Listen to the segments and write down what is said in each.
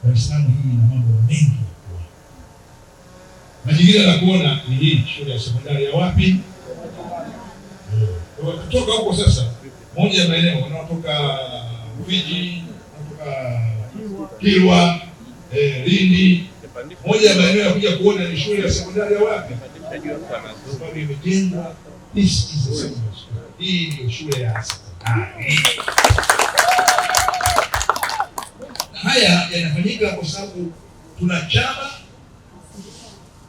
Dar es Salaam hii ina mambo mengi. Na jingine la kuona ni hii shule ya sekondari ya wapi? Kutoka huko sasa, moja ya maeneo wanaotoka Rufiji, wanatoka Kilwa, Lindi, moja ya maeneo ya kuja kuona ni shule ya sekondari ya wapi? Sababu imejengwa, this is the secondary school. Hii ni shule ya sekondari. Haya yanafanyika kwa sababu tuna chama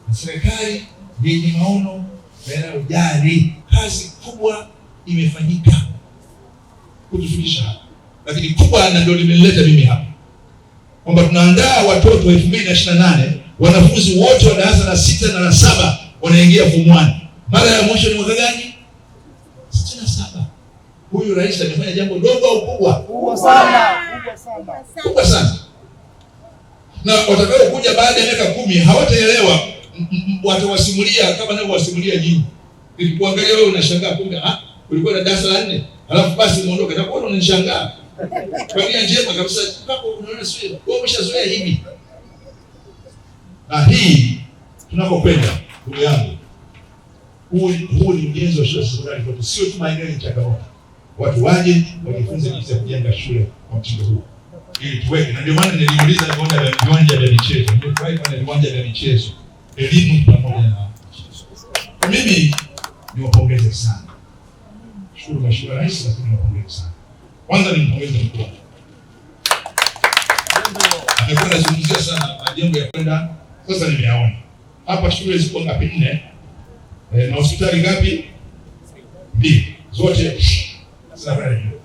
na serikali yenye maono yanayojali. Kazi kubwa imefanyika kutufikisha hapa, lakini kubwa na ndio limenileta mimi hapa kwamba tunaandaa watoto 2028 wanafunzi wote wa darasa la 6 na la 7 wanaingia form 1. Mara ya mwisho ni mwaka gani? 67. Huyu rais amefanya jambo dogo au kubwa? Kubwa sana. Kubwa sana. Na watakao kuja baada ya miaka 10 hawataelewa, watawasimulia kama ninavyowasimulia nyinyi. Nilipoangalia wewe unashangaa, kumbe ulikuwa na darasa la 4 alafu basi umeondoka, na kwa nini unanishangaa? Kwa nia njema kabisa, hapo unaona sio wewe umeshazoea hivi. Na hii tunapokwenda, ndugu yangu, huu ni ujenzi wa shule ya sekondari kwetu, sio tu maeneo ya changamoto. Watu waje wajifunze jinsi ya kujenga shule kwa mtindo huu ili tuweke. Na ndio maana niliuliza viwanja vya michezo, ndio kwa viwanja vya michezo, elimu pamoja na michezo. Mimi niwapongeze sana, shukuru Mheshimiwa Rais, lakini niwapongeze sana. Kwanza nimpongeze mkuu, amekuwa anazungumzia sana majengo ya kwenda sasa. Nimeyaona hapa shule ziko ngapi? 4 na hospitali ngapi? 2, zote zinafanya hivyo.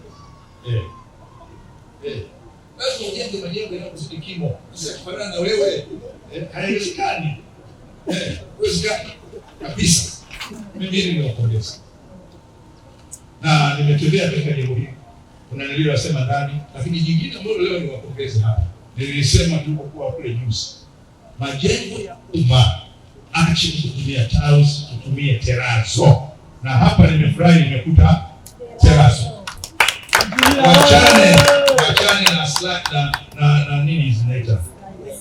Lazima ujenge majengo yanayozidi kimo. Sasa kifanana na wewe haiwezekani. Haiwezekani kabisa. Mimi niwapongeza. Na nimetembea katika jengo hili. Kuna nililosema ndani, lakini jingine ambalo leo niwapongeze hapa. Nilisema tulipokuwa kule juzi. Majengo ya umma acha kutumia tiles, tutumie terazo. Na hapa nimefurahi nimekuta terazo. Wachane na slab na nini zinaita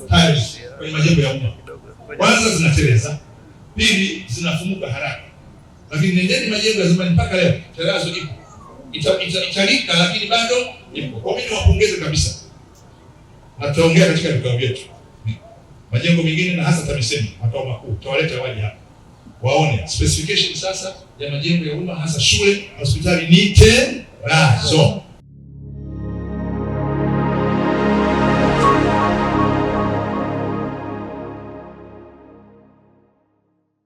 tiles kwenye majengo ya umma. Kwanza zinateleza, pili zinafumuka haraka. Lakini nendeni majengo ya zamani mpaka leo terazo ipo. Italika lakini bado ipo. Kwa mimi niwapongeze kabisa. Na tutaongea katika vikao vyetu. Majengo mengine na hasa TAMISEMI makao makuu tawaleta waje hapa waone specification sasa ya majengo ya umma hasa shule, hospitali ni terazo.